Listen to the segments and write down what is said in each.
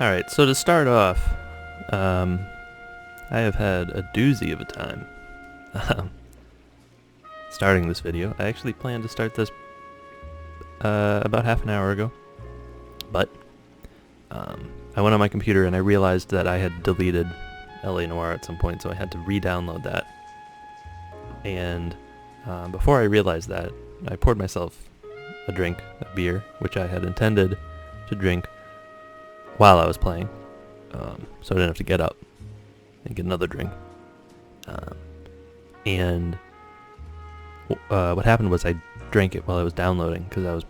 Alright, so to start off, I have had a doozy of a time um, starting this video. I actually planned to start this about half an hour ago, but I went on my computer and I realized that I had deleted Noire at some point, so I had to re-download that. And before I realized that, I poured myself a drink, a beer, which I had intended to drink while I was playing, so I didn't have to get up and get another drink. And what happened was I drank it while I was downloading, because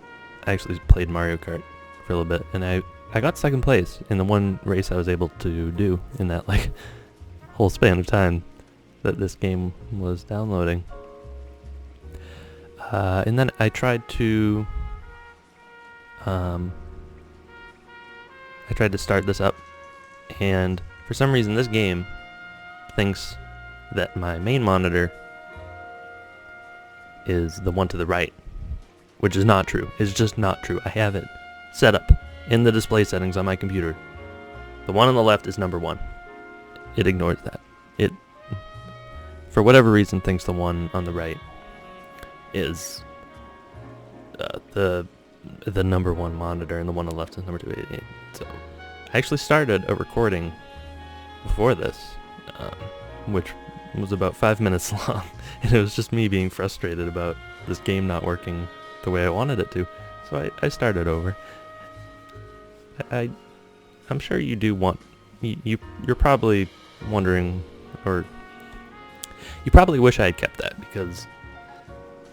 I actually played Mario Kart for a little bit, and I got second place in the one race I was able to do in that whole span of time that this game was downloading. And then I tried to start this up, and for some reason this game thinks that my main monitor is the one to the right, which is not true. It's just not true. I have it set up in the display settings on my computer. The one on the left is number one. It ignores that. It, for whatever reason, thinks the one on the right is the number one monitor, and the one on the left is number two. So I actually started a recording before this, which was about 5 minutes long, and it was just me being frustrated about this game not working the way I wanted it to. So I started over. I'm sure you do want, you're probably wondering, or you probably wish I had kept that, because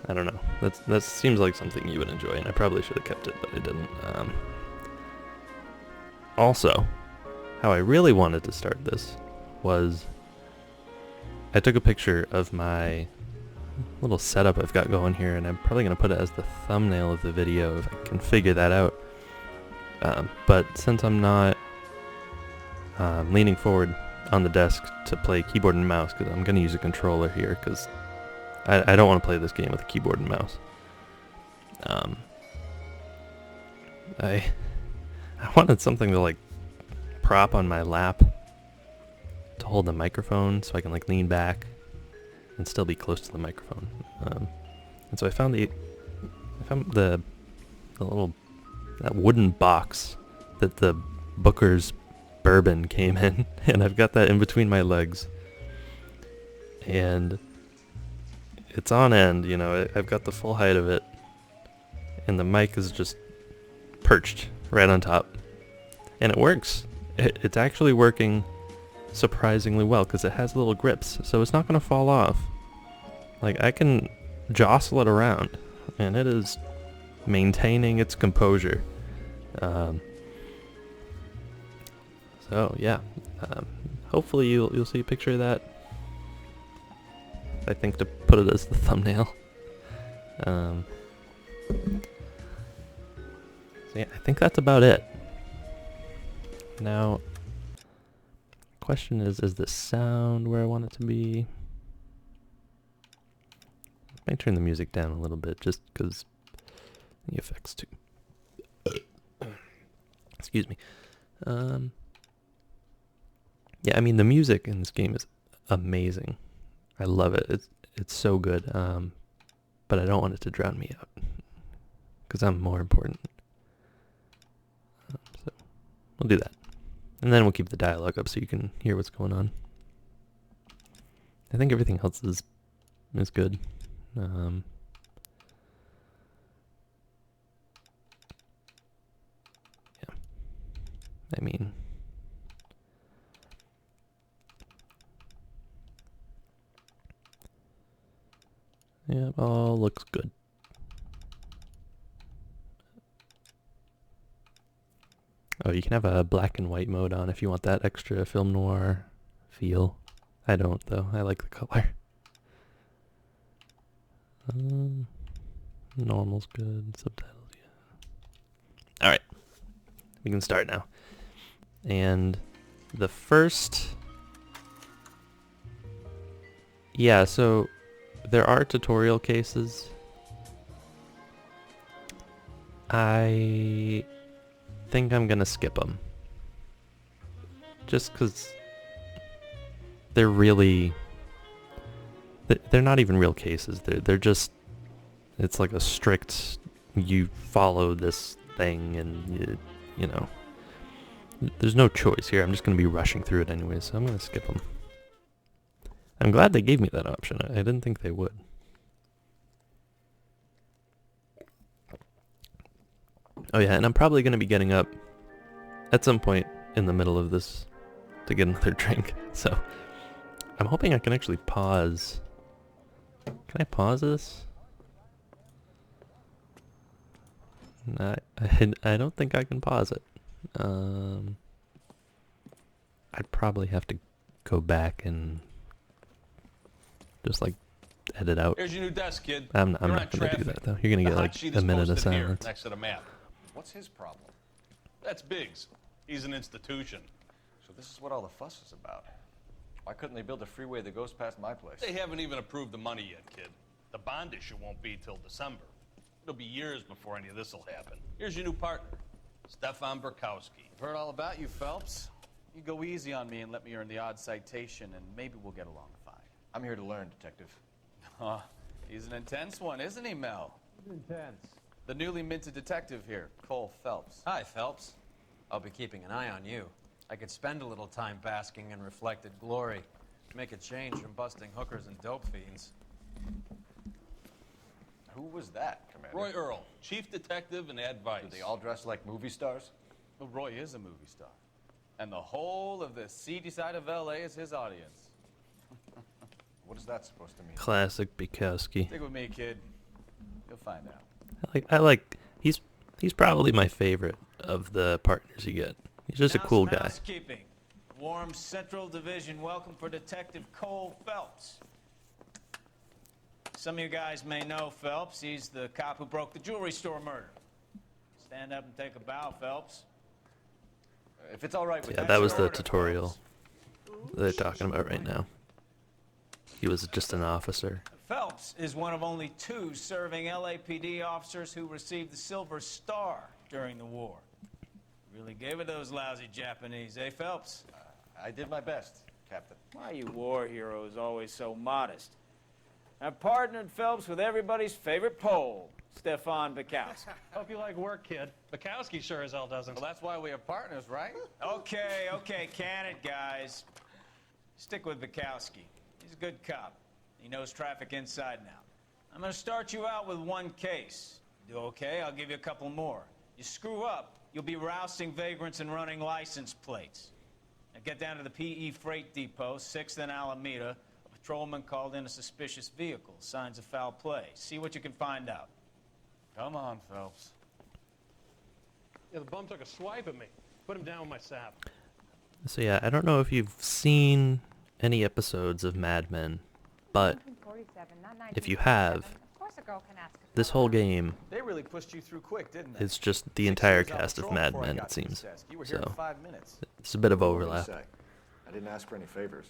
I don't know, that seems like something you would enjoy, and I probably should have kept it, but I didn't. Also, how I really wanted to start this was I took a picture of my little setup I've got going here, and I'm probably going to put it as the thumbnail of the video if I can figure that out. But since I'm not leaning forward on the desk to play keyboard and mouse, because I'm going to use a controller here, because I don't want to play this game with a keyboard and mouse. I wanted something to prop on my lap to hold the microphone, so I can lean back and still be close to the microphone. And so I found the little, that wooden box that the Booker's bourbon came in, and I've got that in between my legs, and it's on end. I've got the full height of it, and the mic is just perched right on top, and it works. It's actually working surprisingly well, because it has little grips, so it's not going to fall off. I can jostle it around, and it is maintaining its composure. So yeah, hopefully you'll see a picture of that. I think to put it as the thumbnail. So yeah, I think that's about it. Now, question is the sound where I want it to be? I might turn the music down a little bit, just because the effects too. Excuse me. Yeah, I mean, the music in this game is amazing. I love it. It's so good. But I don't want it to drown me out, because I'm more important. So we'll do that. And then we'll keep the dialogue up so you can hear what's going on. I think everything else is good. Yeah, I mean, yeah, all looks good. Oh, you can have a black and white mode on if you want that extra film noir feel. I don't, though. I like the color. Normal's good. Subtitles, yeah. Alright. We can start now. And the first... Yeah, so there are tutorial cases. I think I'm gonna skip them. just because they're really... They're not even real cases. They're just... It's like a strict... You follow this thing and, you know... There's no choice here. I'm just going to be rushing through it anyway, so I'm going to skip them. I'm glad they gave me that option. I didn't think they would. Oh yeah, and I'm probably going to be getting up at some point in the middle of this to get another drink. So I'm hoping I can actually pause. Can I pause this? No, I don't think I can pause it. I'd probably have to go back and just like edit out. Here's your new desk, kid. I'm not going to do that though. You're going to get like a minute of silence. Next to the map. What's his problem? That's Biggs. He's an institution. So this is what all the fuss is about. Why couldn't they build a freeway that goes past my place? They haven't even approved the money yet, kid. The bond issue won't be till December. It'll be years before any of this will happen. Here's your new partner, Stefan Burkowski. I've heard all about you, Phelps. You go easy on me and let me earn the odd citation, and maybe we'll get along fine. I'm here to learn, Detective. He's an intense one, isn't he, Mel? Intense. The newly minted detective here, Cole Phelps. Hi, Phelps. I'll be keeping an eye on you. I could spend a little time basking in reflected glory. Make a change from busting hookers and dope fiends. Who was that, Commander? Roy Earl, chief detective and advice. Do they all dress like movie stars? Well, Roy is a movie star. And the whole of the seedy side of L.A. is his audience. What is that supposed to mean? Classic Bukowski. Stick with me, kid. You'll find out. He's probably my favorite of the partners you get. He's just a cool guy. Housekeeping. Warm Central Division welcome for Detective Cole Phelps. Some of you guys may know Phelps. He's the cop who broke the jewelry store murder. Stand up and take a bow, Phelps. If it's all right with Yeah, you, that was sir. the tutorial they're talking about right now. He was just an officer. Phelps is one of only 2 serving LAPD officers who received the Silver Star during the war. Really gave it those lousy Japanese, eh, Phelps? I did my best, Captain. Why are you war heroes always so modest? I've partnered Phelps with everybody's favorite Pole, Stefan Bukowski. Hope you like work, kid. Bukowski sure as hell doesn't. Well, that's why we have partners, right? Okay, can it, guys? Stick with Bukowski. He's a good cop. He knows traffic inside and out. I'm going to start you out with 1 case. Do okay? I'll give you a couple more. You screw up, you'll be rousting vagrants and running license plates. Now get down to the PE Freight Depot, 6th and Alameda. A patrolman called in a suspicious vehicle. Signs of foul play. See what you can find out. Come on, Phelps. Yeah, the bum took a swipe at me. Put him down with my sap. So yeah, I don't know if you've seen any episodes of Mad Men, but if you have, this whole game They really pushed you through quick, didn't they? is just the 6 entire years on cast of patrol Mad before I Men, got it to this seems. desk. You were here So in 5 minutes. it's a bit of What do you overlap. say? I didn't ask for any favors.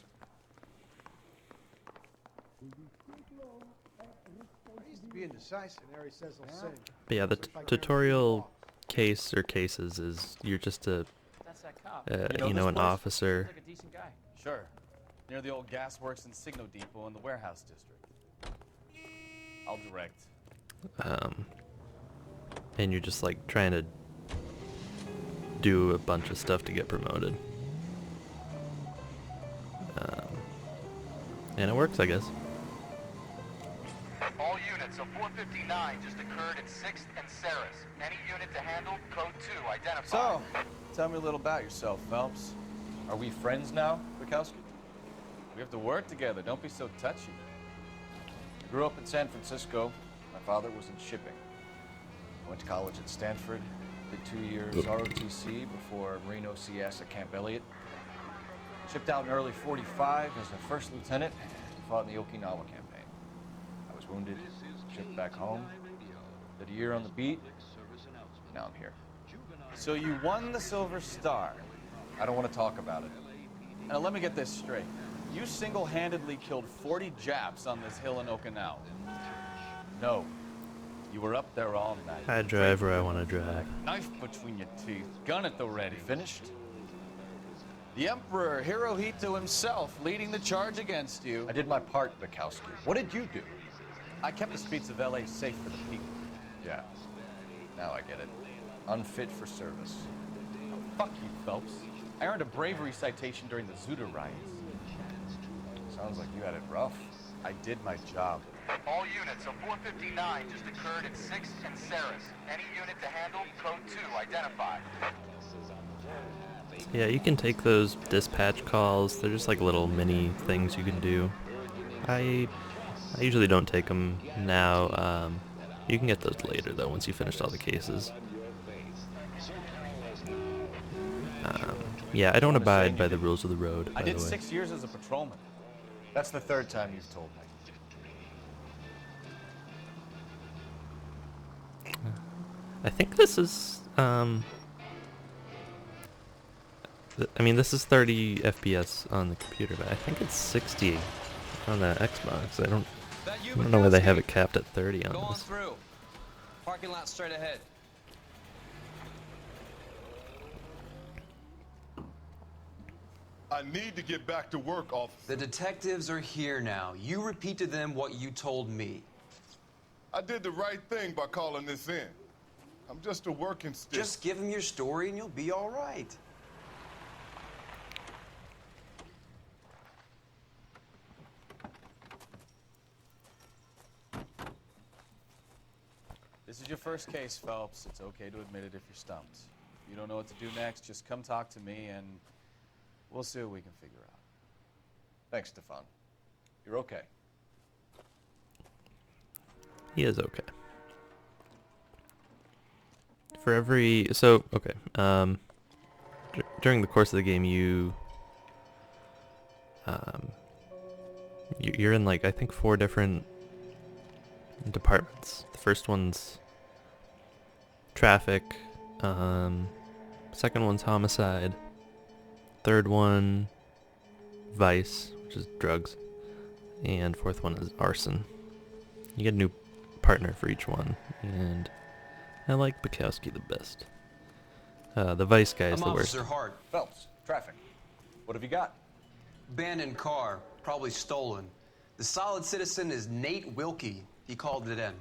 Be indecisive. Harry says he'll sing. But yeah, the tutorial case or cases is you're just a That's that cop. You know an this place? officer. Like a decent guy. Sure. Near the old gasworks and Signal Depot in the warehouse district. I'll direct. And you're just like trying to do a bunch of stuff to get promoted. And it works, I guess. All units, a 459 just occurred at 6th and Saris. Any unit to handle, code 2, identified. So, tell me a little about yourself, Phelps. Are we friends now, Bukowski? We have to work together. Don't be so touchy. I grew up in San Francisco. My father was in shipping. I went to college at Stanford. Did 2 years ROTC before Marine OCS at Camp Elliott. Shipped out in early 45 as a first lieutenant. Fought in the Okinawa campaign. I was wounded, shipped back home. Did a year on the beat. Now I'm here. So you won the Silver Star. I don't want to talk about it. Now let me get this straight. You single-handedly killed 40 Japs on this hill in Okinawa. No. You were up there all night. I drive where I want to drive. Knife between your teeth, gun at the ready. Finished? The Emperor Hirohito himself leading the charge against you. I did my part, Bukowski. What did you do? I kept the streets of LA safe for the people. Yeah. Now I get it. Unfit for service. Oh, fuck you, Phelps. I earned a bravery citation during the Zuda riots. Sounds like you had it rough. I did my job. All units, a 459 just occurred at 6th and Saris. Any unit to handle, code 2 identified. Yeah, you can take those dispatch calls. They're just like little mini things you can do. I usually don't take them now. You can get those later though once you finished all the cases. Yeah, I don't abide by the rules of the road, by I did the way. 6 years as a patrolman. That's the third time you've told me. I think this is, I mean, this is 30 FPS on the computer, but I think it's 60 on the Xbox. I don't know why they have it capped at 30 on Going this. through. Parking lot straight ahead. I need to get back to work, officer. The detectives are here now. You repeat to them what you told me. I did the right thing by calling this in. I'm just a working stick. Just give them your story and you'll be all right. This is your first case, Phelps. It's okay to admit it if you're stumped. If you don't know what to do next, just come talk to me and we'll see what we can figure out. Thanks, Stefan. You're okay. He is okay. For every, so, okay, during the course of the game, you're in like, I think 4 different departments. The first one's traffic, second one's homicide, third one vice, which is drugs, and fourth one is arson. You get a new partner for each one, and I like Bukowski the best. The vice guy is I'm the worst. Officer Hart. Phelps, traffic. What have you got? Abandoned car, probably stolen. The solid citizen is Nate Wilkie. He called it in.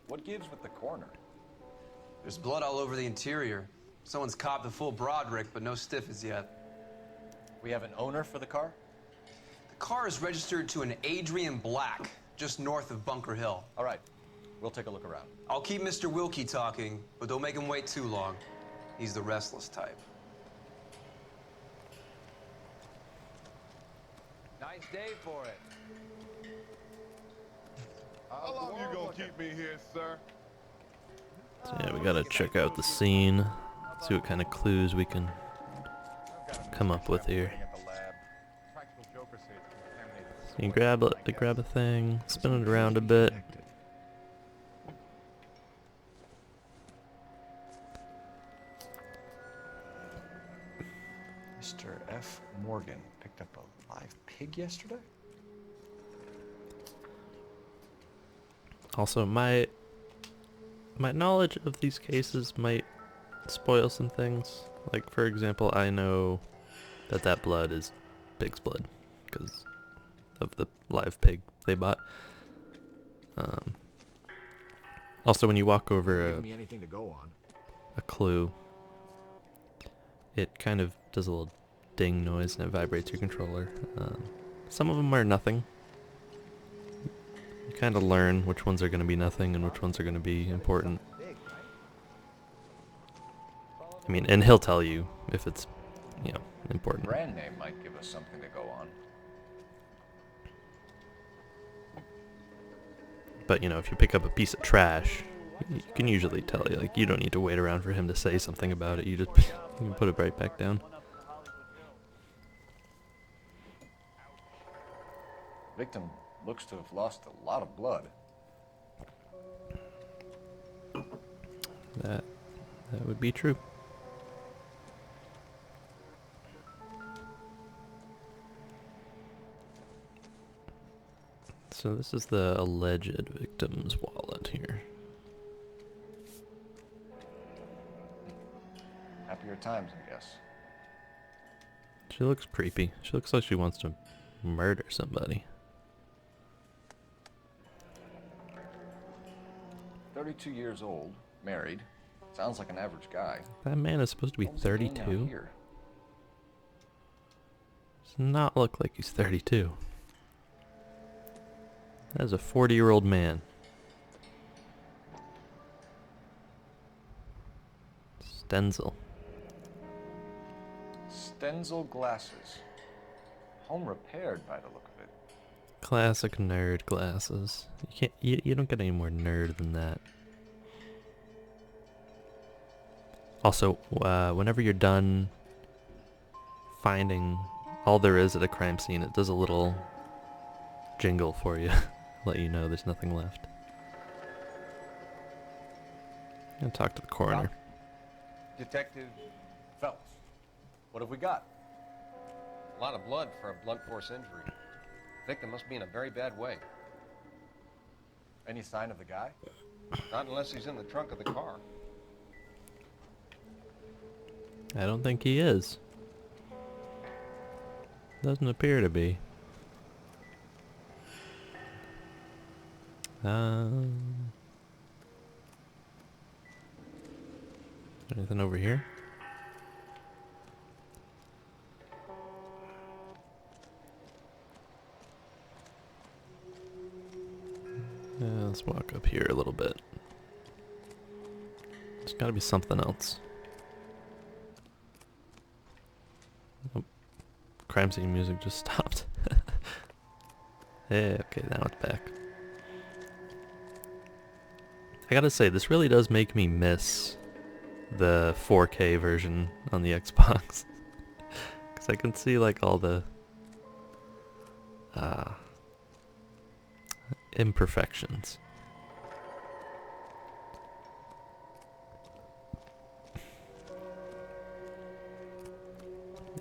What gives with the coroner? There's blood all over the interior. Someone's copped a full Broderick, but no stiff as yet. We have an owner for the car? The car is registered to an Adrian Black, just north of Bunker Hill. All right. We'll take a look around. I'll keep Mr. Wilkie talking, but don't make him wait too long. He's the restless type. Nice day for it. How long you gonna keep me here, sir? So yeah, we gotta check out the scene, see what kind of clues we can come up with here. So you grab a thing, spin it around a bit. Mr. F. Morgan picked up a live pig yesterday? Also, my knowledge of these cases might spoil some things. Like, for example, I know that blood is pig's blood because of the live pig they bought. Also, when you walk over a clue, it kind of does a little ding noise and it vibrates your controller. Some of them are nothing. You kind of learn which ones are going to be nothing and which ones are going to be important. I mean, and he'll tell you if it's, you know, important. Brand name might give us something to go on. But, you know, if you pick up a piece of trash, you can usually tell. Like, you don't need to wait around for him to say something about it. You just you can put it right back down. Victim looks to have lost a lot of blood. That would be true. So this is the alleged victim's wallet here. Happier times, I guess. She looks creepy. She looks like she wants to murder somebody. 32 years old, married. Sounds like an average guy. That man is supposed to be What was he doing out 32. here? Does not look like he's 32. That is a 40-year-old man. Stenzel. Stenzel glasses. Home repaired by the look of it. Classic nerd glasses. You don't get any more nerd than that. Also, whenever you're done finding all there is at a crime scene, it does a little jingle for you. Let you know there's nothing left. I'm gonna talk to the coroner. Doc? Detective Phelps, what have we got? A lot of blood for a blunt force injury. Victim must be in a very bad way. Any sign of the guy? Not unless he's in the trunk of the car. I don't think he is. Doesn't appear to be. Anything over here? Let's walk up here a little bit. There's gotta be something else. Oh, crime scene music just stopped. Hey, okay, now it's back. I gotta say, this really does make me miss the 4K version on the Xbox. Because I can see like all the imperfections.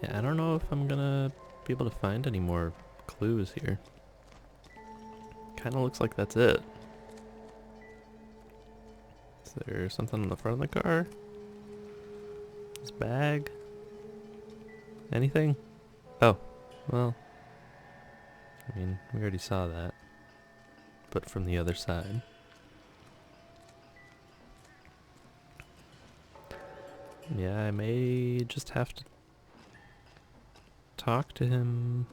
Yeah, I don't know if I'm gonna be able to find any more clues here. Kinda looks like that's it. Is there something in the front of the car? This bag? Anything? Oh, well. I mean, we already saw that. But from the other side. Yeah, I may just have to talk to him.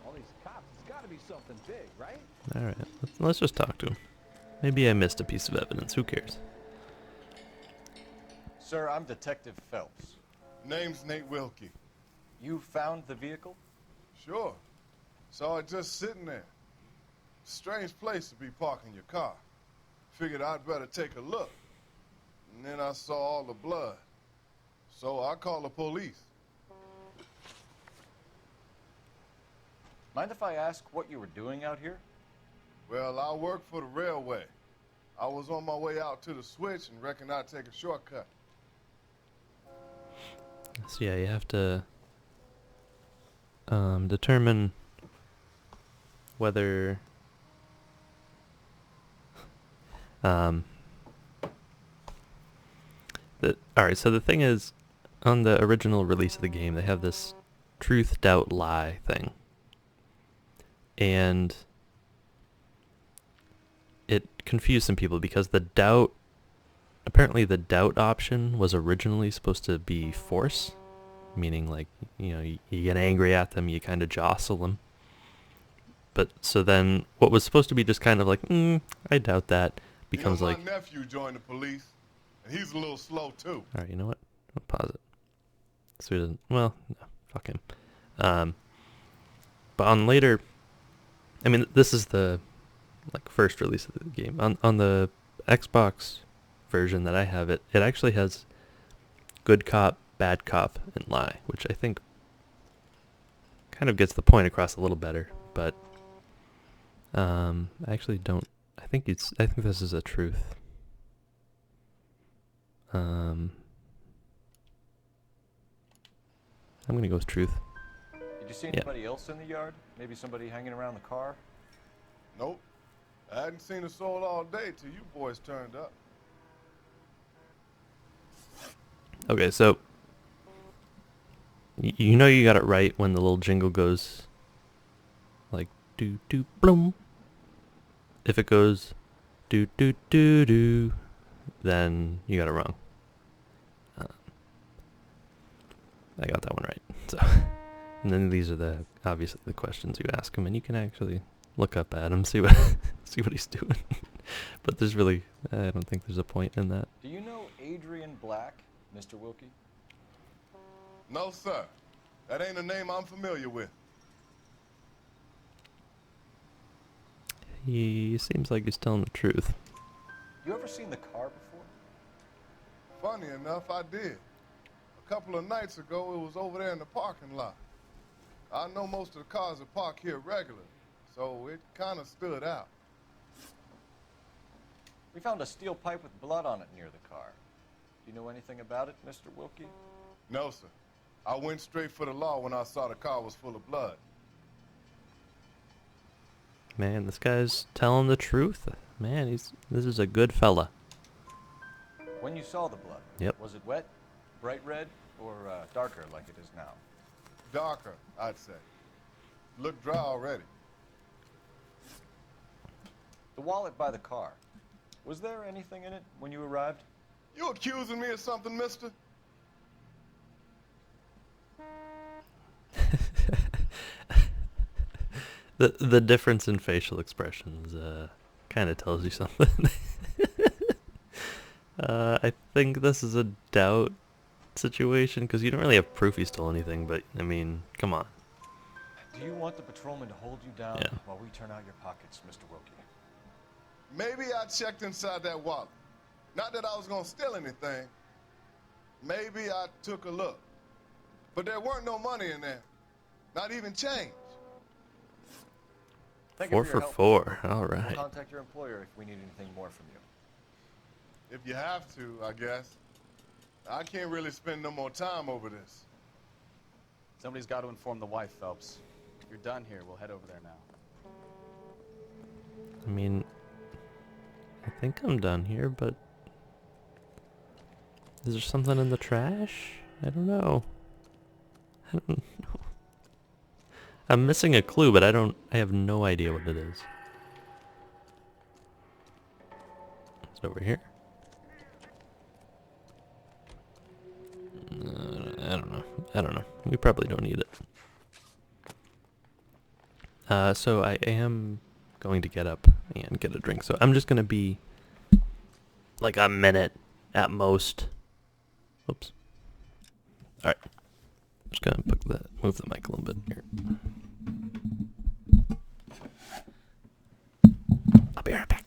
All these cops, it's gotta be something big, right? Alright, let's just talk to him. Maybe I missed a piece of evidence, who cares? Sir, I'm Detective Phelps. Name's Nate Wilkie. You found the vehicle? Sure. Saw it just sitting there. Strange place to be parking your car. Figured I'd better take a look. And then I saw all the blood. So I called the police. Mind if I ask what you were doing out here? Well, I work for the railway. I was on my way out to the switch and reckoned I'd take a shortcut. So yeah, you have to determine whether alright, so the thing is, on the original release of the game, they have this truth, doubt, lie thing. And it confused some people because apparently the doubt option was originally supposed to be force, meaning like, you know, you get angry at them, you kind of jostle them. But so then what was supposed to be just kind of like, I doubt that, becomes my like, nephew joined the police, and he's a little slow too. alright, you know what? I'll pause it. So he doesn't, well, no, fuck him. But on later, I mean, this is the like first release of the game. On the Xbox version that I have, it actually has good cop, bad cop, and lie, which I think kind of gets the point across a little better. But I actually don't. I think this is a truth. I'm gonna go with truth. Did you see anybody else in the yard? Maybe somebody hanging around the car? Nope. I hadn't seen a soul all day till you boys turned up. Okay, so You know you got it right when the little jingle goes like doo doo bloom. If it goes doo doo doo doo, then you got it wrong. I got that one right. So, and then these are obviously the questions you ask him, and you can actually look up Adam, see what he's doing. But there's really, I don't think there's a point in that. Do you know Adrian Black, Mr. Wilkie? No, sir. That ain't a name I'm familiar with. He seems like he's telling the truth. You ever seen the car before? Funny enough, I did. A couple of nights ago, it was over there in the parking lot. I know most of the cars are parked here regularly, so it kind of stood out. We found a steel pipe with blood on it near the car. Do you know anything about it, Mr. Wilkie? No, sir. I went straight for the law when I saw the car was full of blood. Man, this guy's telling the truth. Man, this is a good fella. When you saw the blood, Yep. was it wet, bright red, or darker like it is now? Darker, I'd say. Looked dry already. The wallet by the car. Was there anything in it when you arrived? You accusing me of something, mister? The difference in facial expressions kind of tells you something. I think this is a doubt situation because you don't really have proof he stole anything, but I mean, come on. Do you want the patrolman to hold you down Yeah. while we turn out your pockets, Mr. Wilkie? Maybe I checked inside that wallet. Not that I was gonna steal anything. Maybe I took a look. But there weren't no money in there. Not even change. Thank you 4 for for your help. 4. All We'll right. contact your employer if we need anything more from you. If you have to, I guess. I can't really spend no more time over this. Somebody's got to inform the wife, Phelps. If you're done here, we'll head over there now. I mean, I think I'm done here, but is there something in the trash? I don't know. I don't know. I'm missing a clue, but I have no idea what it is. Is it over here? I don't know. We probably don't need it. So I am going to get up and get a drink. So I'm just going to be like a minute at most. Oops. All right. Just going to move the mic a little bit here. I'll be right back.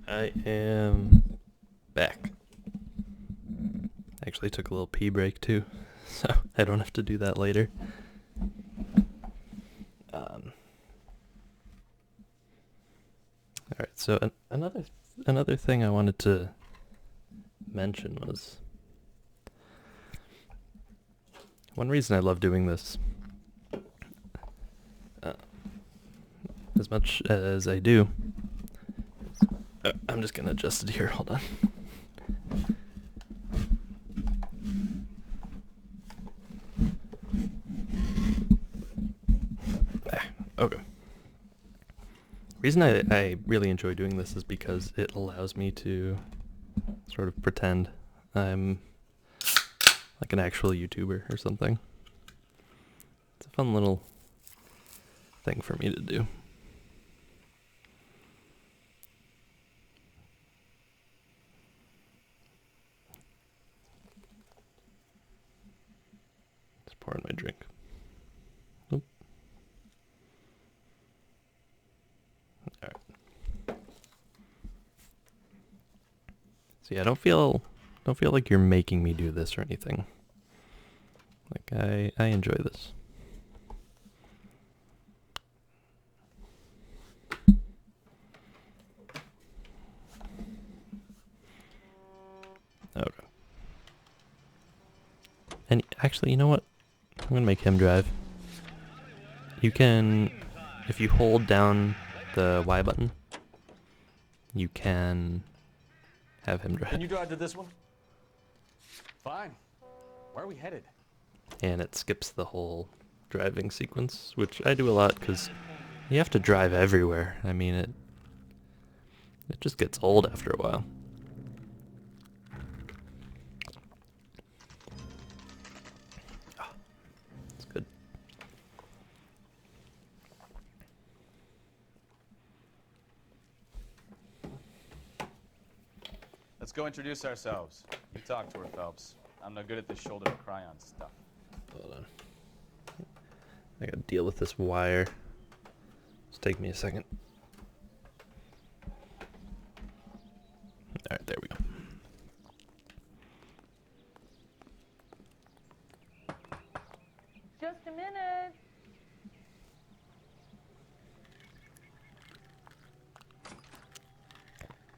I am back. Actually took a little pee break too, so I don't have to do that later. Alright, so another thing I wanted to mention was one reason I love doing this as much as I do. I'm just gonna adjust it here, hold on. Okay. Reason I really enjoy doing this is because it allows me to sort of pretend I'm like an actual YouTuber or something. It's a fun little thing for me to do. Just pouring my drink. Oop. All right. So yeah, don't feel like you're making me do this or anything. Like I enjoy this. Okay. And actually, you know what? I'm gonna make him drive. You can, if you hold down the Y button, you can have him drive. Can you drive to this one? Fine. Where are we headed? And it skips the whole driving sequence, which I do a lot because you have to drive everywhere. I mean, it just gets old after a while. Oh, it's good. Let's go introduce ourselves. You talk to her, Phelps. I'm no good at this shoulder to cry on stuff. Hold on. I gotta deal with this wire. Just take me a second. Alright, there we go. Just a minute.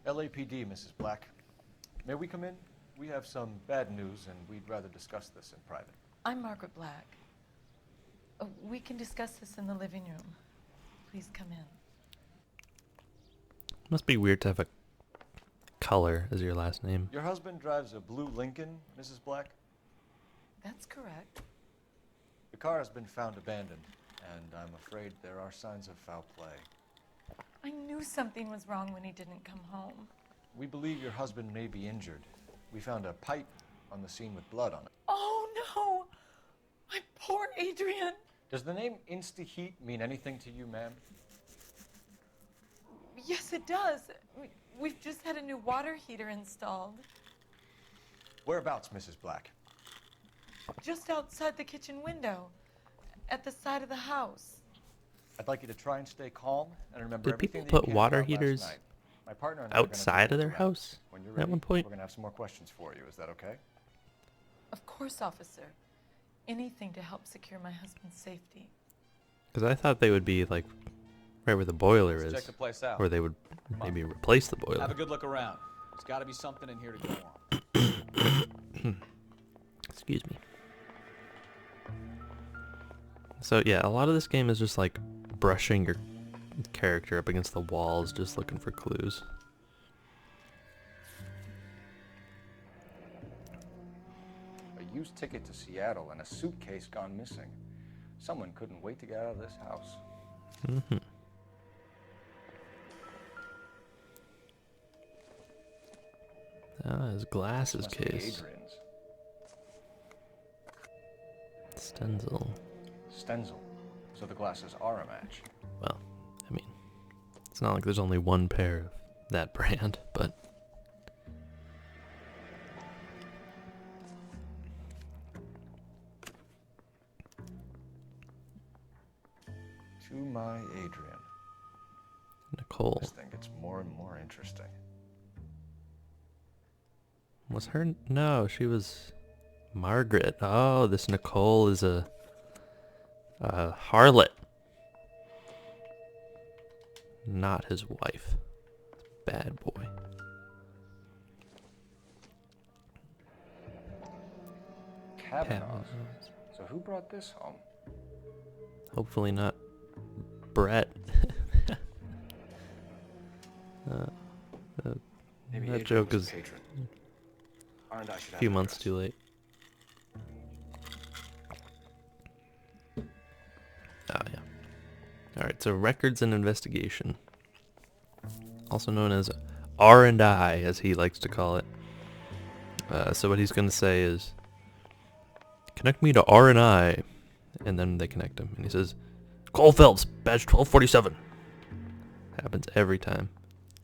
LAPD, Mrs. Black. May we come in? We have some bad news, and we'd rather discuss this in private. I'm Margaret Black. We can discuss this in the living room. Please come in. Must be weird to have a color as your last name. Your husband drives a blue Lincoln, Mrs. Black? That's correct. The car has been found abandoned, and I'm afraid there are signs of foul play. I knew something was wrong when he didn't come home. We believe your husband may be injured. We found a pipe on the scene with blood on it. Oh, no! My poor Adrian! Does the name Insta-Heat mean anything to you, ma'am? Yes, it does. We've just had a new water heater installed. Whereabouts, Mrs. Black? Just outside the kitchen window, at the side of the house. I'd like you to try and stay calm and remember Did everything people that put you water can about last heaters night. My partner and I are gonna outside take of a their look. house When you're at ready, one point? we're going to have some more questions for you. Is that okay? Of course, officer. Anything to help secure my husband's safety. Because I thought they would be like right where the boiler Let's is. check the place out. Or they would maybe replace the boiler. Have a good look around. There's got to be something in here to go on. Excuse me. So yeah, a lot of this game is just like brushing your character up against the walls, just looking for clues. A used ticket to Seattle and a suitcase gone missing. Someone couldn't wait to get out of this house. Mm-hmm. Ah, his glasses Must be case. Adrian's. Stenzel. Stenzel. So the glasses are a match. Well, I mean, it's not like there's only one pair of that brand, but... To my Adrian. Nicole. This thing gets more and more interesting. Was her? No, she was Margaret. Oh, this Nicole is a harlot. Not his wife. Bad boy. Kavanaugh's. So who brought this home? Hopefully not Brett. Maybe that Adrian joke was is a patron. R&I should a have few an months address. too late. Oh, yeah. Alright, so records and investigation. Also known as R&I, as he likes to call it. So what he's going to say is, connect me to R&I. And then they connect him. And he says, Cole Phelps, badge 1247. Happens every time.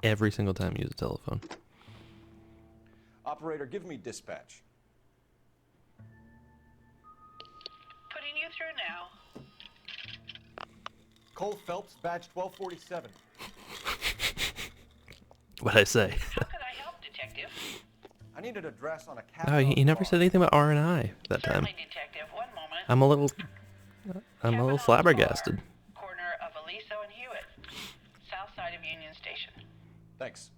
Every single time you use a telephone. Operator, give me dispatch. Putting you through now. Cole Phelps, badge 1247. What'd I say? How can I help, Detective? I need an address on a No, Kavanaugh's he never car. said anything about R&I that time. Certainly, Detective. One moment. I'm a little flabbergasted. Corner of Aliso and Hewitt. South side of Union Station. Thanks.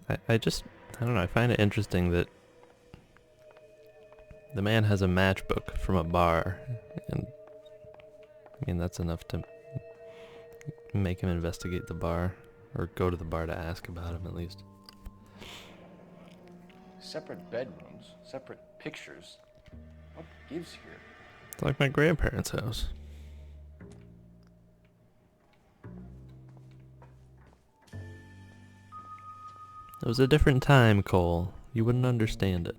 I don't know, I find it interesting that the man has a matchbook from a bar, and I mean that's enough to make him investigate the bar, or go to the bar to ask about him at least. Separate bedrooms, separate pictures. What gives here? It's like my grandparents' house. It was a different time, Cole. You wouldn't understand it.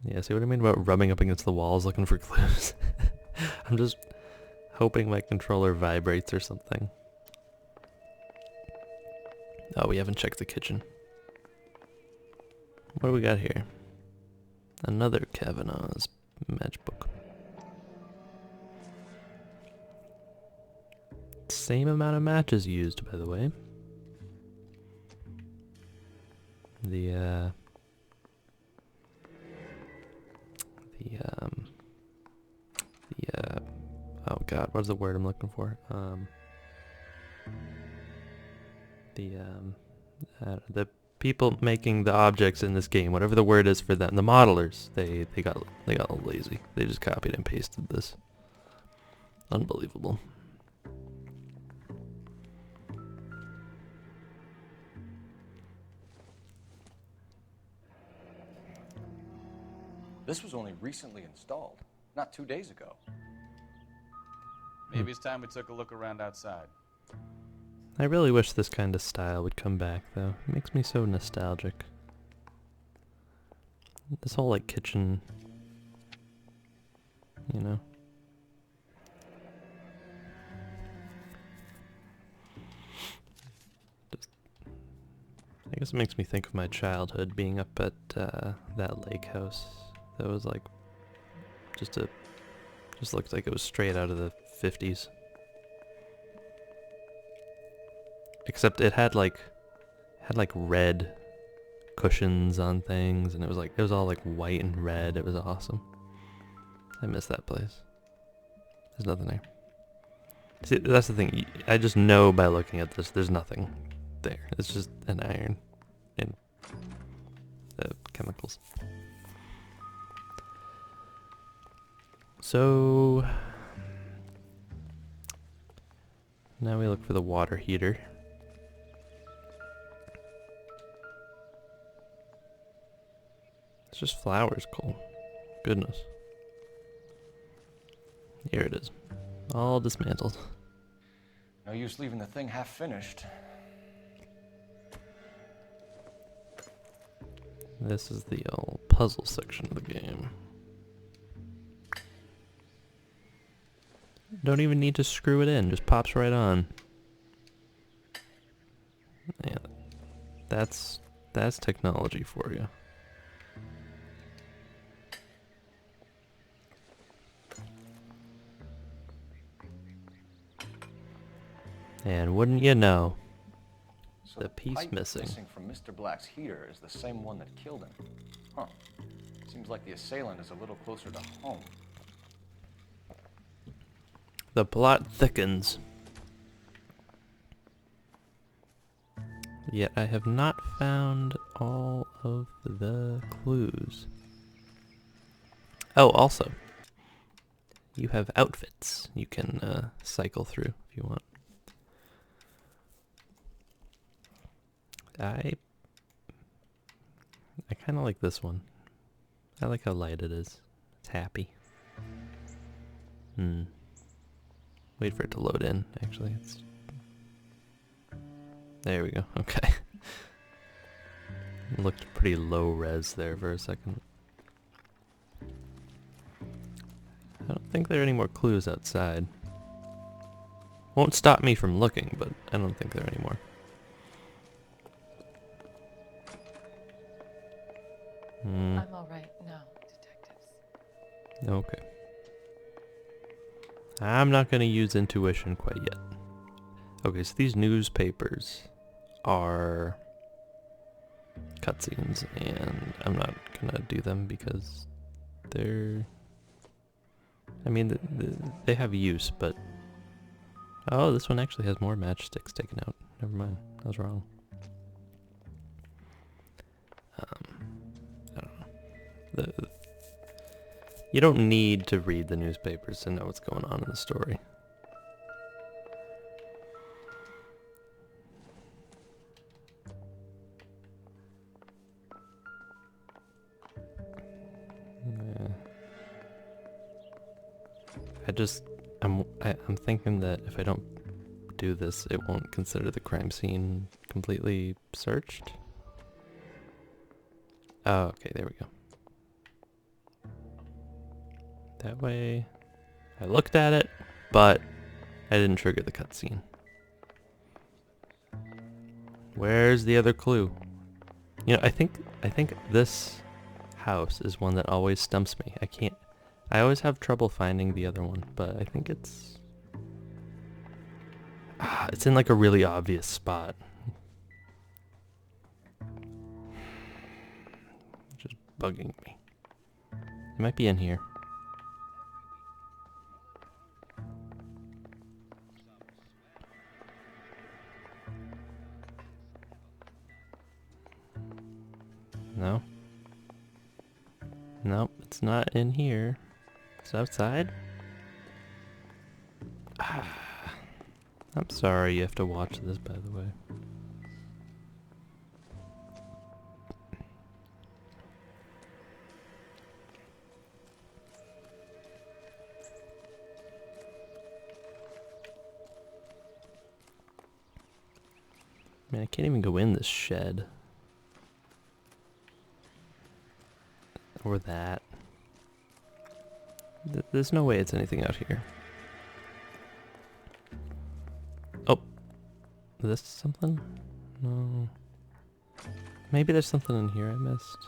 Yeah, see what I mean about rubbing up against the walls looking for clues? I'm just hoping my controller vibrates or something. Oh, we haven't checked the kitchen. What do we got here? Another Kavanaugh's matchbook. Same amount of matches used, by the way. Oh god, what's the word I'm looking for? The people making the objects in this game, whatever the word is for them, the modelers, they got a little lazy. They just copied and pasted this. Unbelievable. This was only recently installed, not 2 days ago. Maybe it's time we took a look around outside. I really wish this kind of style would come back, though. It makes me so nostalgic. This whole, like, kitchen, you know? Just, I guess it makes me think of my childhood being up at that lake house. That was, like, just looked like it was straight out of the 50s. Except it had like red cushions on things, and it was all like white and red. It was awesome. I miss that place. There's nothing there. See, that's the thing. I just know by looking at this, there's nothing there. It's just an iron and chemicals. So now we look for the water heater. It's just flowers, Cole. Goodness. Here it is. All dismantled. No use leaving the thing half finished. This is the old puzzle section of the game. Don't even need to screw it in, just pops right on. Yeah, that's technology for you. And wouldn't you know? So The piece pipe missing. from Mr. Black's heater is the same one that killed him. Huh. Seems like the assailant is a little closer to home. The plot thickens. Yet I have not found all of the clues. Oh, also, you have outfits you can cycle through if you want. I kind of like this one. I like how light it is. It's happy. Wait for it to load in, actually. There we go, okay. It looked pretty low res there for a second. I don't think there are any more clues outside. Won't stop me from looking, but I don't think there are any more. I'm all right now, detectives. Okay. I'm not going to use intuition quite yet. Okay, so these newspapers are cutscenes, and I'm not going to do them because they're... I mean, they have use, but... Oh, this one actually has more matchsticks taken out. Never mind, I was wrong. I don't know. You don't need to read the newspapers to know what's going on in the story. I'm thinking that if I don't do this, it won't consider the crime scene completely searched. Oh, okay, there we go. That way, I looked at it, but I didn't trigger the cutscene. Where's the other clue? You know, I think this house is one that always stumps me. I always have trouble finding the other one, but I think it's in like a really obvious spot. Just bugging me. It might be in here. No. Nope, it's not in here. It's outside. I'm sorry you have to watch this, by the way. Man, I can't even go in this shed. Or that. There's no way it's anything out here. Oh. Is this something? No. Maybe there's something in here I missed.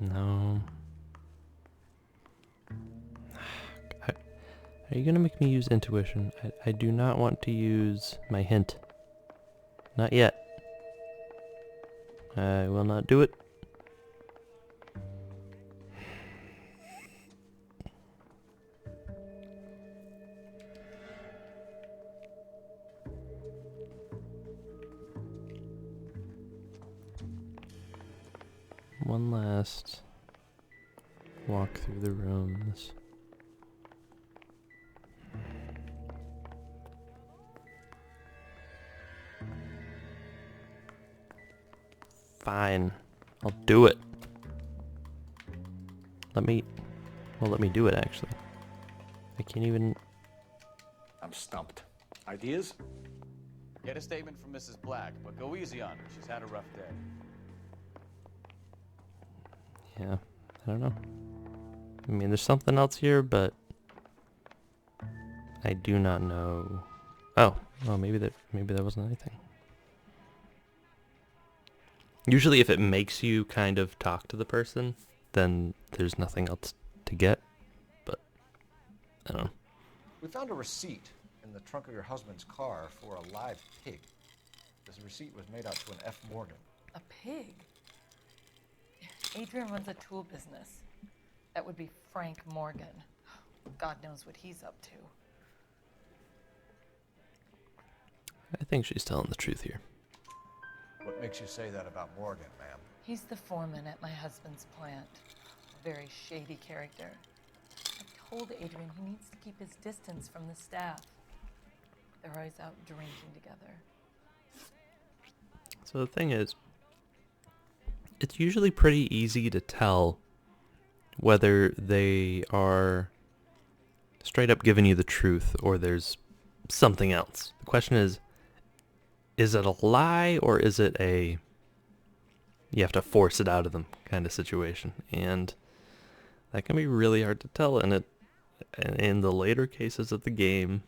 No. Are you gonna make me use intuition? I do not want to use my hint. Not yet. I will not do it. One last walk through the rooms. Fine. I'll do it. Let me do it, actually. I can't even... I'm stumped. Ideas? Get a statement from Mrs. Black, but go easy on her. She's had a rough day. Yeah, I don't know. I mean, there's something else here, but... I do not know... Oh, well, maybe that wasn't anything. Usually if it makes you kind of talk to the person, then there's nothing else to get, but I don't know. We found a receipt in the trunk of your husband's car for a live pig. This receipt was made out to an F. Morgan. A pig? Adrian runs a tool business. That would be Frank Morgan. God knows what he's up to. I think she's telling the truth here. What makes you say that about Morgan, ma'am? He's the foreman at my husband's plant. A very shady character. I told Adrian he needs to keep his distance from the staff. They're always out drinking together. So the thing is, it's usually pretty easy to tell whether they are straight up giving you the truth or there's something else. The question is it a lie or is it a you have to force it out of them kind of situation? And that can be really hard to tell. And in the later cases of the game,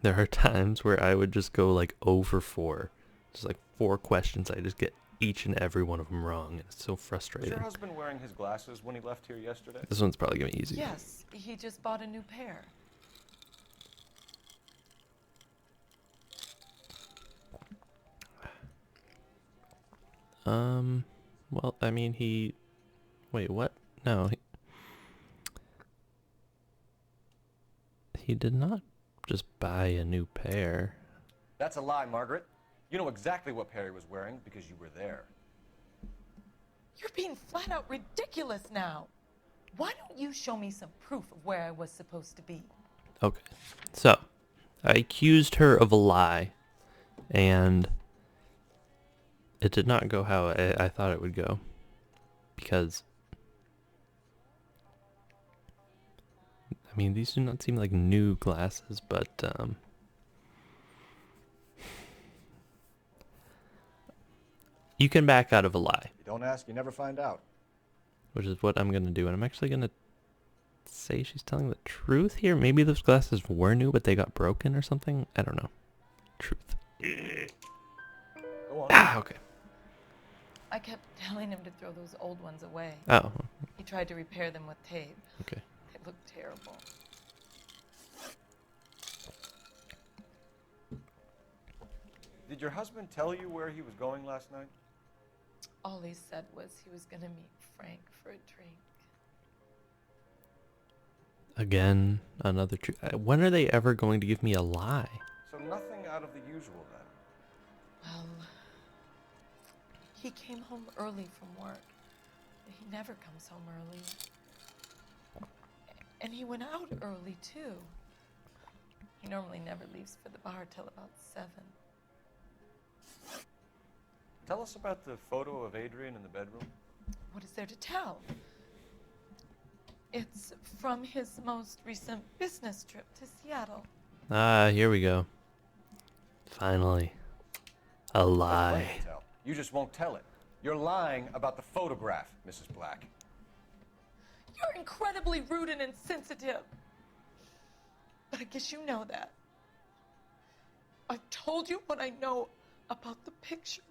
there are times where I would just go like 0 for 4. Just like 4 questions. I just get each and every one of them wrong. And it's so frustrating. Was your husband wearing his glasses when he left here yesterday? This one's probably going to be easy. Yes, he just bought a new pair. Well, I mean, wait, what? No, he did not just buy a new pair. That's a lie, Margaret. You know exactly what pair he was wearing because you were there. You're being flat out ridiculous now. Why don't you show me some proof of where I was supposed to be? Okay, so I accused her of a lie, and it did not go how I thought it would go, because, I mean, these do not seem like new glasses, but, you can back out of a lie. You don't ask, you never find out. Which is what I'm going to do, and I'm actually going to say she's telling the truth here. Maybe those glasses were new, but they got broken or something. I don't know. Truth. Go on. Ah, okay. I kept telling him to throw those old ones away. Oh. He tried to repair them with tape. Okay. They looked terrible. Did your husband tell you where he was going last night? All he said was he was going to meet Frank for a drink. Again, another truth. When are they ever going to give me a lie? So nothing out of the usual then. Well, he came home early from work. He never comes home early. And he went out early, too. He normally never leaves for the bar till about 7. Tell us about the photo of Adrian in the bedroom. What is there to tell? It's from his most recent business trip to Seattle. Ah, here we go. Finally. A lie. You just won't tell it. You're lying about the photograph, Mrs. Black. You're incredibly rude and insensitive. But I guess you know that. I've told you what I know about the picture.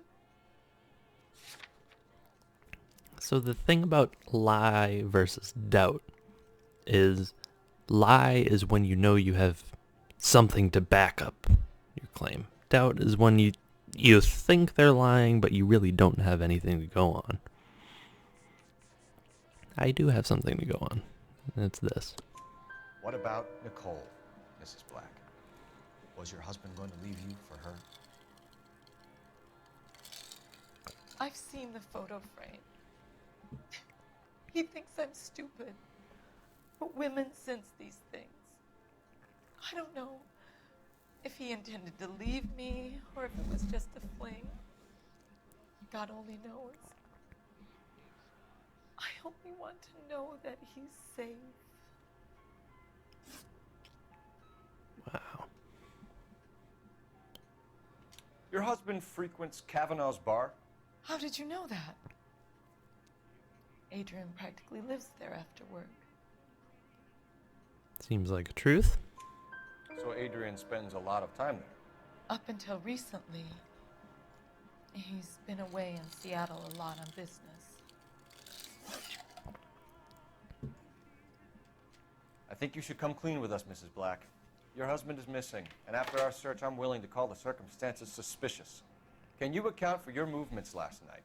So the thing about lie versus doubt is lie is when you know you have something to back up your claim. Doubt is when you think they're lying, but you really don't have anything to go on. I do have something to go on, and it's this. What about Nicole, Mrs. Black? Was your husband going to leave you for her? I've seen the photo frame. He thinks I'm stupid. But women sense these things. I don't know if he intended to leave me or if it was just a fling. God only knows. I only want to know that he's safe. Wow. Your husband frequents Kavanaugh's bar? How did you know that? Adrian practically lives there after work. Seems like a truth. So Adrian spends a lot of time there. Up until recently, he's been away in Seattle a lot on business. I think you should come clean with us, Mrs. Black. Your husband is missing, and after our search, I'm willing to call the circumstances suspicious. Can you account for your movements last night?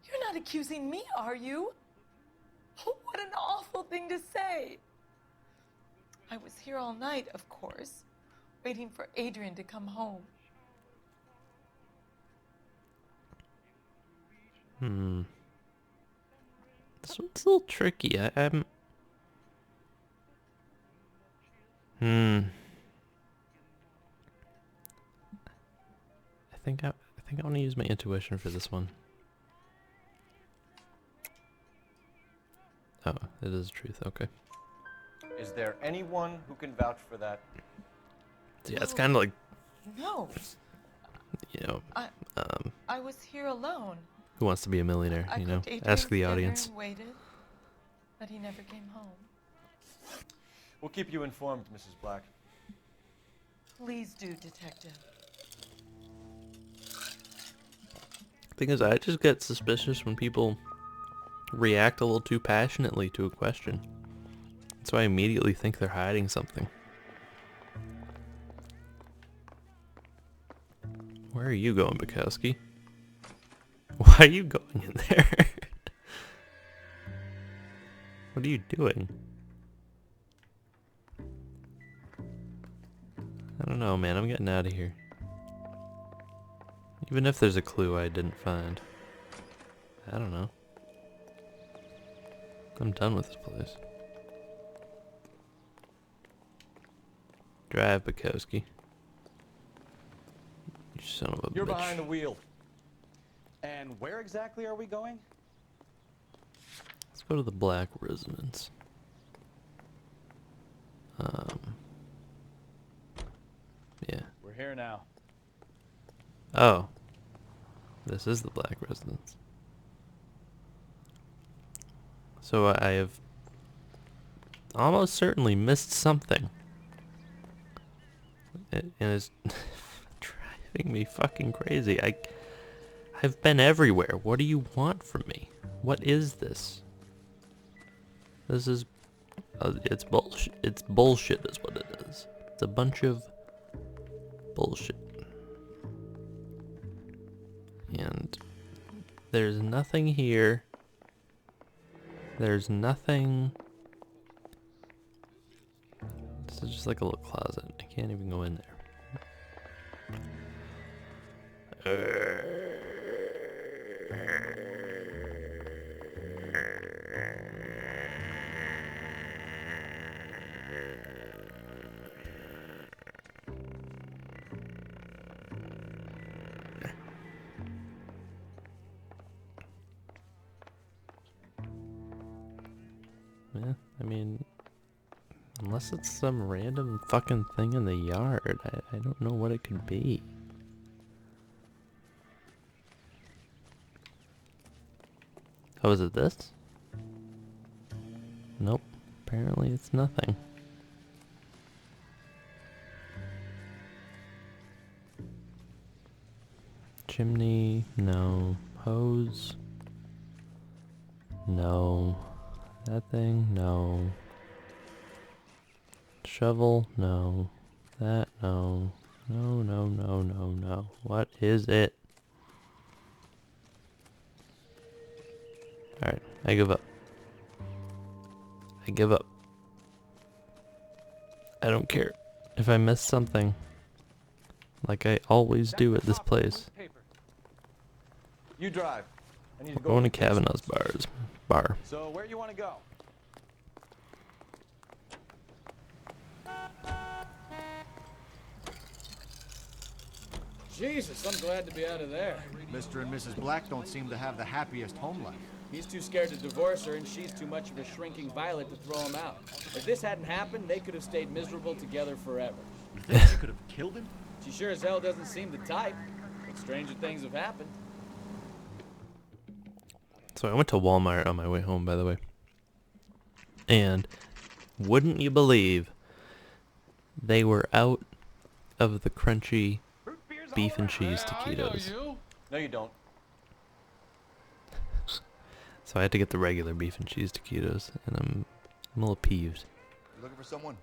You're not accusing me, are you? What an awful thing to say. I was here all night, of course, waiting for Adrian to come home. This one's a little tricky. I'm... I think I want to use my intuition for this one. Oh, it is the truth. Okay. Is there anyone who can vouch for that? Yeah, it's kind of like, No. you know, I was here alone. Who Wants to Be a Millionaire? I You know, cooked ask the Adrian's dinner audience. and waited, but he never came home. We'll keep you informed, Mrs. Black. Please do, Detective. Thing is, I just get suspicious when people react a little too passionately to a question. That's why I immediately think they're hiding something. Where are you going, Bukowski? Why are you going in there? What are you doing? I don't know, man. I'm getting out of here. Even if there's a clue I didn't find. I don't know. I'm done with this place. Drive, Bukowski. You son of a You're bitch. behind the wheel. And where exactly are we going? Let's go to the Black residence. Yeah. We're here now. Oh. This is the Black residence. So I have almost certainly missed something. And it's driving me fucking crazy. I've been everywhere. What do you want from me? What is this? This is... it's bullshit. It's bullshit is what it is. It's a bunch of bullshit. And there's nothing here. There's nothing... This is just like a little closet. I can't even go in there. Yeah, I mean, unless it's some random fucking thing in the yard, I don't know what it could be. Oh, is it this? Nope, apparently it's nothing. Chimney, no. Hose, no. That thing, no. Shovel, no. That, no. No, no, no, no, no. What is it? Alright, I give up. I give up. I don't care if I miss something. Like I always do at this place. You drive. I need to go Going to to the kitchen. Kavanaugh's bar. So where you want to go? Jesus, I'm glad to be out of there. Mr. and Mrs. Black don't seem to have the happiest home life. He's too scared to divorce her, and she's too much of a shrinking violet to throw him out. If this hadn't happened, they could have stayed miserable together forever. You think she could have killed him? She sure as hell doesn't seem the type, but stranger things have happened. So I went to Walmart on my way home, by the way. And wouldn't you believe they were out of the crunchy beef and cheese taquitos. No, you don't. So I had to get the regular beef and cheese taquitos, and I'm a little peeved. You looking for someone?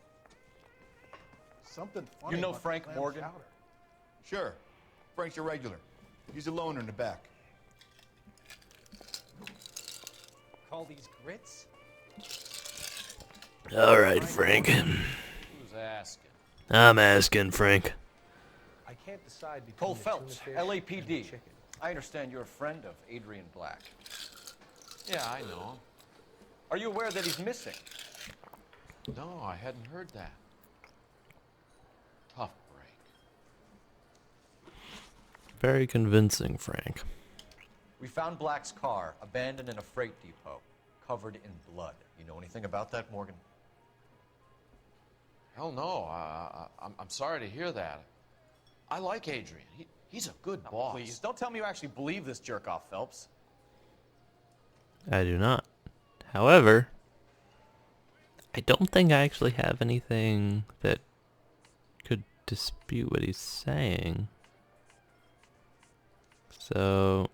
something funny. You know about the Frank clam Morgan? chowder. Sure. Frank's a regular. He's a loner in the back. Call these grits? All right, Frank. Who's asking? I'm asking, Frank. I can't decide between Cole the Phelps, tuna fish and LAPD. the chicken. I understand you're a friend of Adrian Black. Yeah, I know him. Are you aware that he's missing? No, I hadn't heard that. Tough break. Very convincing, Frank. We found Black's car abandoned in a freight depot, covered in blood. You know anything about that, Morgan? Hell no. I'm sorry to hear that. I like Adrian. He's a good boss. Please, don't tell me you actually believe this jerk-off, Phelps. I do not. However, I don't think I actually have anything that could dispute what he's saying. So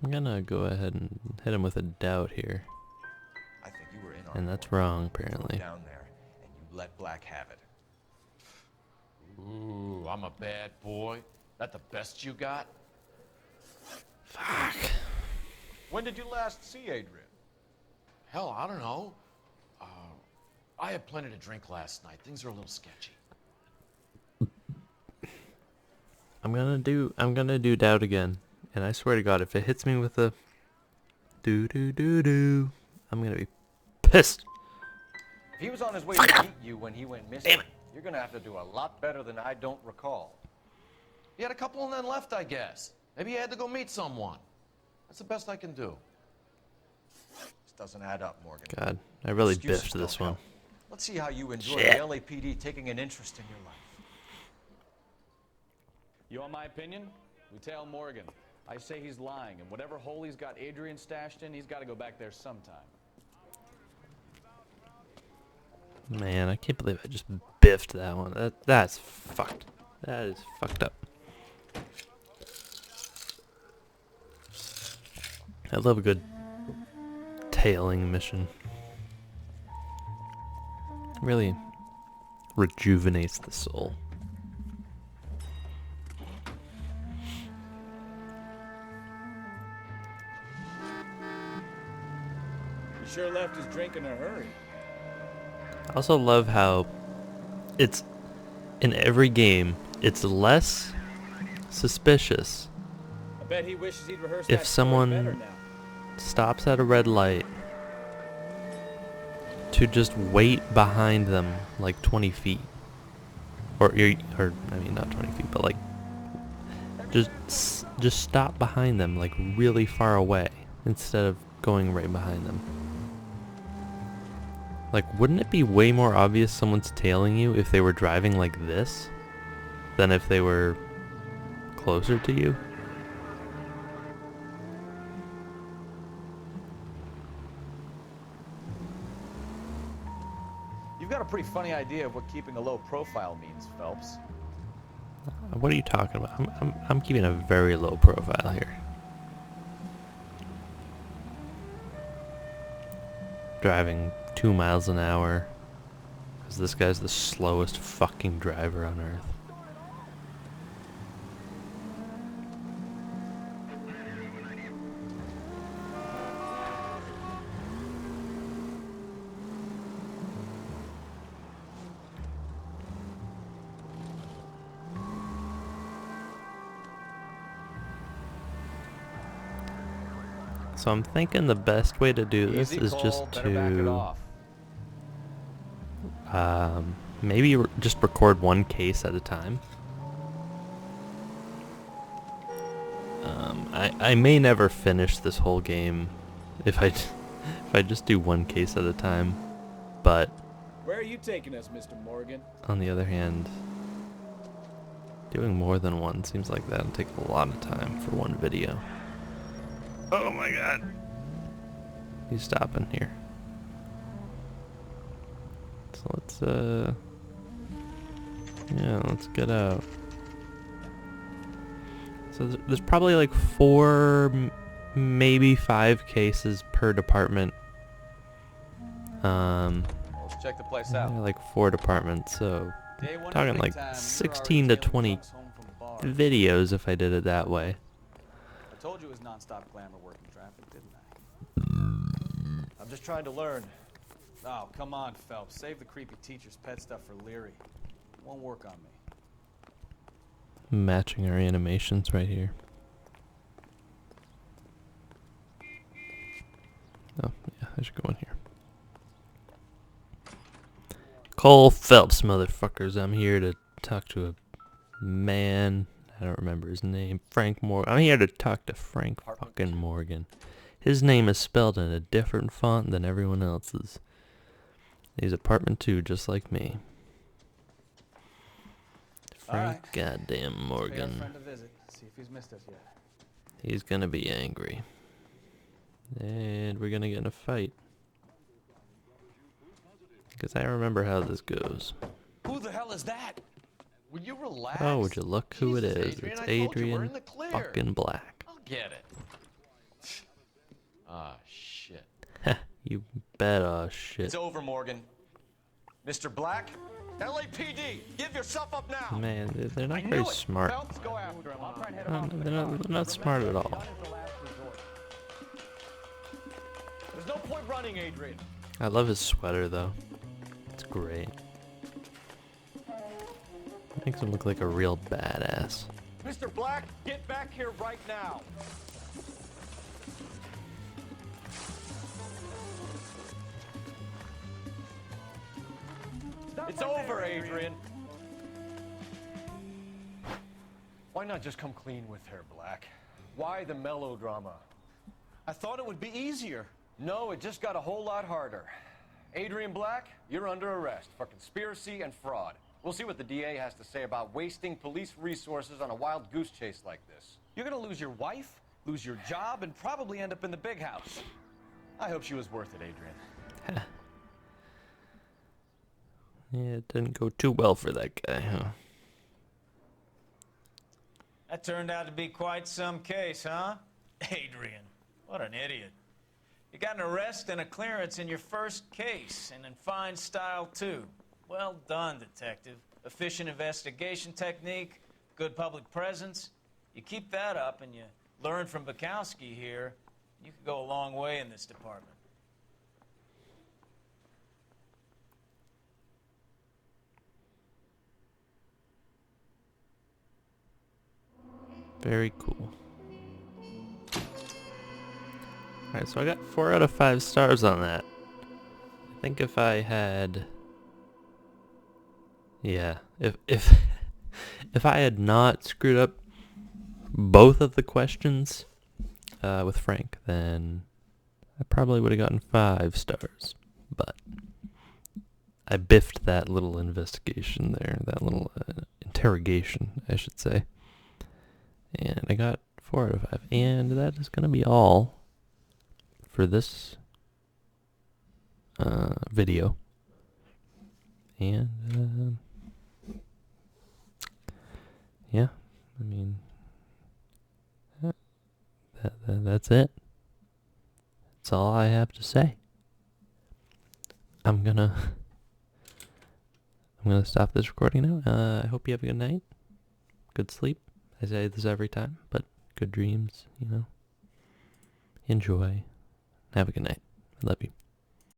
I'm gonna go ahead and hit him with a doubt here. I think you were in on And it, that's Morgan. wrong, You apparently. drove down there, and you let Black have it. Ooh, I'm a bad boy. That the best you got? Fuck. When did you last see Adrian? Hell, I don't know. I had plenty to drink last night. Things are a little sketchy. I'm gonna do doubt again. And I swear to God, if it hits me with a do, I'm gonna be pissed. If he was on his way to meet you when he went missing, you're gonna have to do a lot better than I don't recall. He had a couple and then left, I guess. Maybe he had to go meet someone. That's the best I can do. This doesn't add up, Morgan. God, I really Excuses biffed don't this one. help. Let's see how you enjoy Shit. the LAPD taking an interest in your life. You want my opinion? We tell Morgan. I say he's lying, and whatever hole he's got Adrian stashed in, he's got to go back there sometime. Man, I can't believe I just biffed that one. That's fucked. That is fucked up. I love a good tailing mission. Really rejuvenates the soul. He sure left his drink in a hurry. I also love how it's in every game, it's less suspicious I bet he wishes he'd rehearsed that if story better someone now. stops at a red light to just wait behind them like 20 feet. Or I mean not 20 feet, but like just stop behind them like really far away instead of going right behind them. Like, wouldn't it be way more obvious someone's tailing you if they were driving like this than if they were closer to you? You've got a pretty funny idea of what keeping a low profile means, Phelps. What are you talking about? I'm keeping a very low profile here. Driving 2 miles an hour because this guy's the slowest fucking driver on earth. So I'm thinking the best way to do this Easy, is Cole. just Better back it off. maybe just record one case at a time. I may never finish this whole game if I just do one case at a time, but Where are you taking us, Mr. Morgan? on the other hand, doing more than one seems like that'll take a lot of time for one video. Oh my God. He's stopping here. So let's get out. So there's probably like 4, maybe 5 cases per department. Check the place There out. are like 4 departments, so Day one of talking the like big time, and you're 16 already to 20 tailing drunks home from bars. videos if I did it that way. I told you it was non-stop glamour working traffic, didn't I? I'm just trying to learn. Oh, come on, Phelps. Save the creepy teacher's pet stuff for Leary. It won't work on me. Matching our animations right here. Oh, yeah, I should go in here. Cole Phelps, motherfuckers. I'm here to talk to a man. I don't remember his name. Frank Morgan. I'm here to talk to Frank fucking Morgan. His name is spelled in a different font than everyone else's. He's apartment 2, just like me. Frank goddamn Morgan. Pay our friend a visit. See if he's missed us yet. He's gonna be angry. And we're gonna get in a fight. Because I remember how this goes. Who the hell is that? Will you relax? Oh, would you look who it is? Adrian, It's I told you, we're Adrian in the clear. fucking Black. I'll get it. Ah, shit. You bet shit. It's over, Morgan. Mr. Black? LAPD, give yourself up now. Man, they're not very smart. Phelps, go after him. I'll try and head him No, off to the they're car. not smart at all. Gun is the last resort. There's no point running, Adrian. I love his sweater though. It's great. Makes him look like a real badass. Mr. Black, get back here right now. It's over, Adrian. Why not just come clean with her, Black? Why the melodrama? I thought it would be easier. No, it just got a whole lot harder. Adrian Black, you're under arrest for conspiracy and fraud. We'll see what the DA has to say about wasting police resources on a wild goose chase like this. You're gonna lose your wife, lose your job, and probably end up in the big house. I hope she was worth it, Adrian. Yeah, it didn't go too well for that guy, huh? That turned out to be quite some case, huh? Adrian, what an idiot. You got an arrest and a clearance in your first case, and in fine style, too. Well done, detective. Efficient investigation technique, good public presence. You keep that up and you learn from Bukowski here, you could go a long way in this department. Very cool. Alright, so I got 4 out of 5 stars on that. I think if I had... Yeah, if if I had not screwed up both of the questions with Frank, then I probably would have gotten 5 stars. But I biffed that little investigation there, that little interrogation, I should say. And I got 4 out of 5. And that is going to be all for this video. And, yeah, I mean, that's it. That's all I have to say. I'm gonna stop this recording now. I hope you have a good night. Good sleep. I say this every time, but good dreams, you know. Enjoy. Have a good night. I love you.